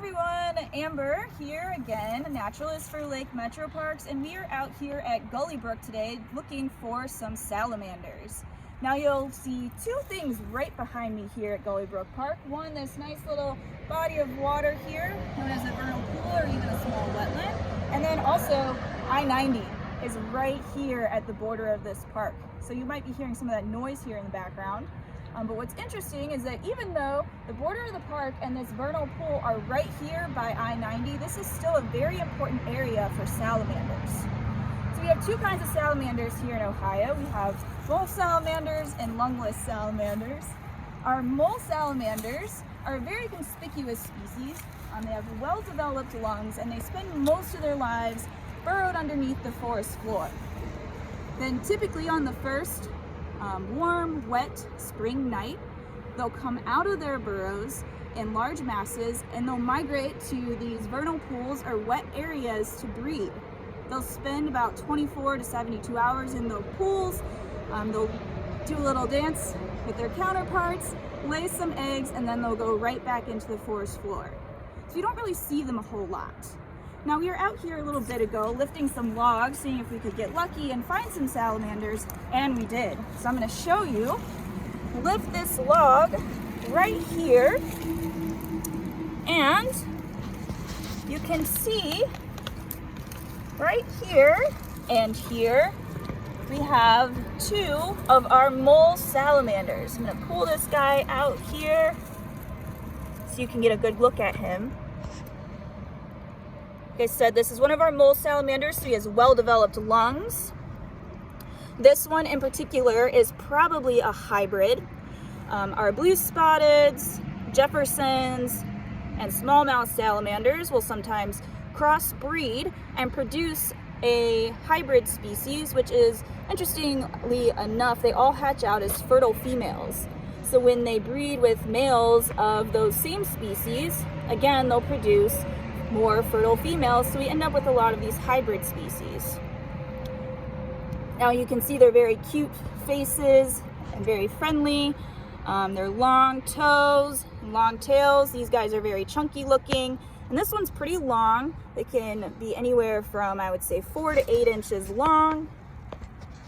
everyone, Amber here again, a naturalist for Lake Metroparks, and we are out here at Gully Brook today looking for some salamanders. Now you'll see two things right behind me here at Gully Brook Park. One, this nice little body of water here, known as a vernal pool or even a small wetland, and then also I-90 is right here at the border of this park. So you might be hearing some of that noise here in the background. But what's interesting is that even though the border of the park and this vernal pool are right here by I-90, this is still a very important area for salamanders. So we have two kinds of salamanders here in Ohio. We have mole salamanders and lungless salamanders. Our mole salamanders are a very conspicuous species. They have well-developed lungs and they spend most of their lives burrowed underneath the forest floor. Then typically on the first warm, wet spring night, they'll come out of their burrows in large masses and they'll migrate to these vernal pools or wet areas to breed. They'll spend about 24 to 72 hours in those pools. They'll do a little dance with their counterparts, lay some eggs, and then they'll go right back into the forest floor. So you don't really see them a whole lot. Now we were out here a little bit ago lifting some logs, seeing if we could get lucky and find some salamanders, and we did. So I'm going to show you, lift this log right here, and you can see right here and here we have two of our mole salamanders. I'm going to pull this guy out here so you can get a good look at him. Like I said, this is one of our mole salamanders, so he has well-developed lungs. This one in particular is probably a hybrid. Our blue-spotteds, Jeffersons, and smallmouth salamanders will sometimes crossbreed and produce a hybrid species, which is, interestingly enough, they all hatch out as fertile females. So when they breed with males of those same species, again, they'll produce more fertile females, so we end up with a lot of these hybrid species. Now you can see they're very cute faces and very friendly. They're long toes and long tails. These guys are very chunky looking, and this one's pretty long. They can be anywhere from, I would say, 4 to 8 inches long,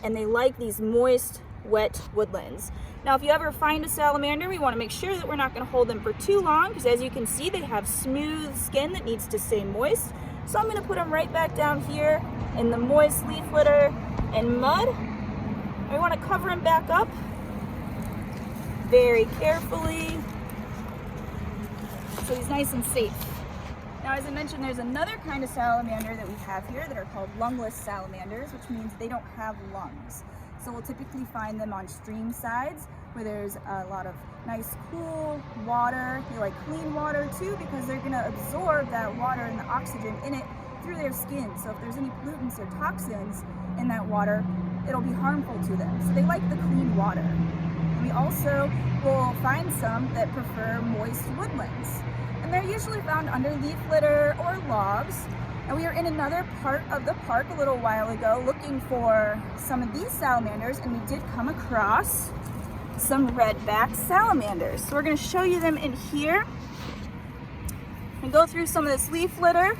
and they like these moist, wet woodlands. Now, if you ever find a salamander, we want to make sure that we're not going to hold them for too long, because as you can see, they have smooth skin that needs to stay moist. So I'm going to put them right back down here in the moist leaf litter and mud. We want to cover them back up very carefully so he's nice and safe. Now, as I mentioned, there's another kind of salamander that we have here that are called lungless salamanders, which means they don't have lungs. So we'll typically find them on stream sides where there's a lot of nice cool water. They like clean water too, because they're going to absorb that water and the oxygen in it through their skin. So if there's any pollutants or toxins in that water, it'll be harmful to them. So they like the clean water. And we also will find some that prefer moist woodlands. And they're usually found under leaf litter or logs. And we were in another part of the park a little while ago looking for some of these salamanders, and we did come across some redback salamanders. So we're going to show you them in here and go through some of this leaf litter.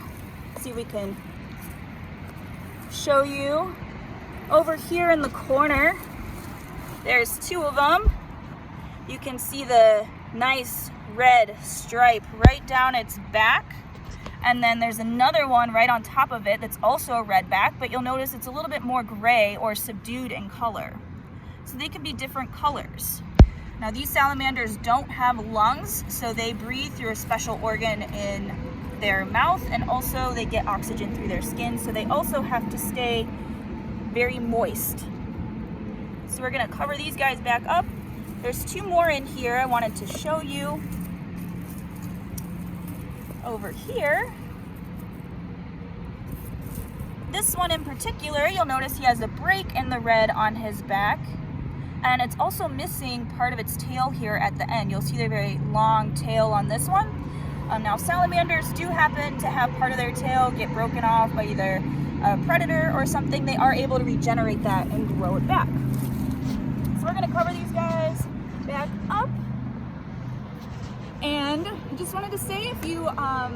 See if we can show you. Over here in the corner, there's two of them. You can see the nice red stripe right down its back. And then there's another one right on top of it that's also a redback, but you'll notice it's a little bit more gray or subdued in color. So they can be different colors. Now these salamanders don't have lungs, so they breathe through a special organ in their mouth, and also they get oxygen through their skin, so they also have to stay very moist. So we're gonna cover these guys back up. There's two more in here I wanted to show you. Over here, this one in particular, you'll notice he has a break in the red on his back, and it's also missing part of its tail here at the end. You'll see the very long tail on this one. Now salamanders do happen to have part of their tail get broken off by either a predator or something. They are able to regenerate that and grow it back. So we're going to cover these guys back up. And I just wanted to say, if you are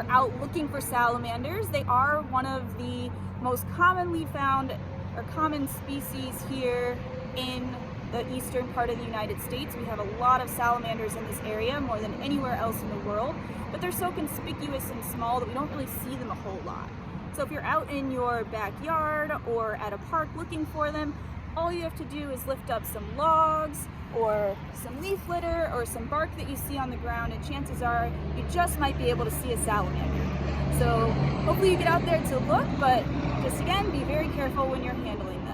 out looking for salamanders, they are one of the most commonly found or common species here in the eastern part of the United States. We have a lot of salamanders in this area, more than anywhere else in the world, but they're so conspicuous and small that we don't really see them a whole lot. So if you're out in your backyard or at a park looking for them, all you have to do is lift up some logs or some leaf litter or some bark that you see on the ground, and chances are you just might be able to see a salamander. So hopefully you get out there to look, but just again, be very careful when you're handling them.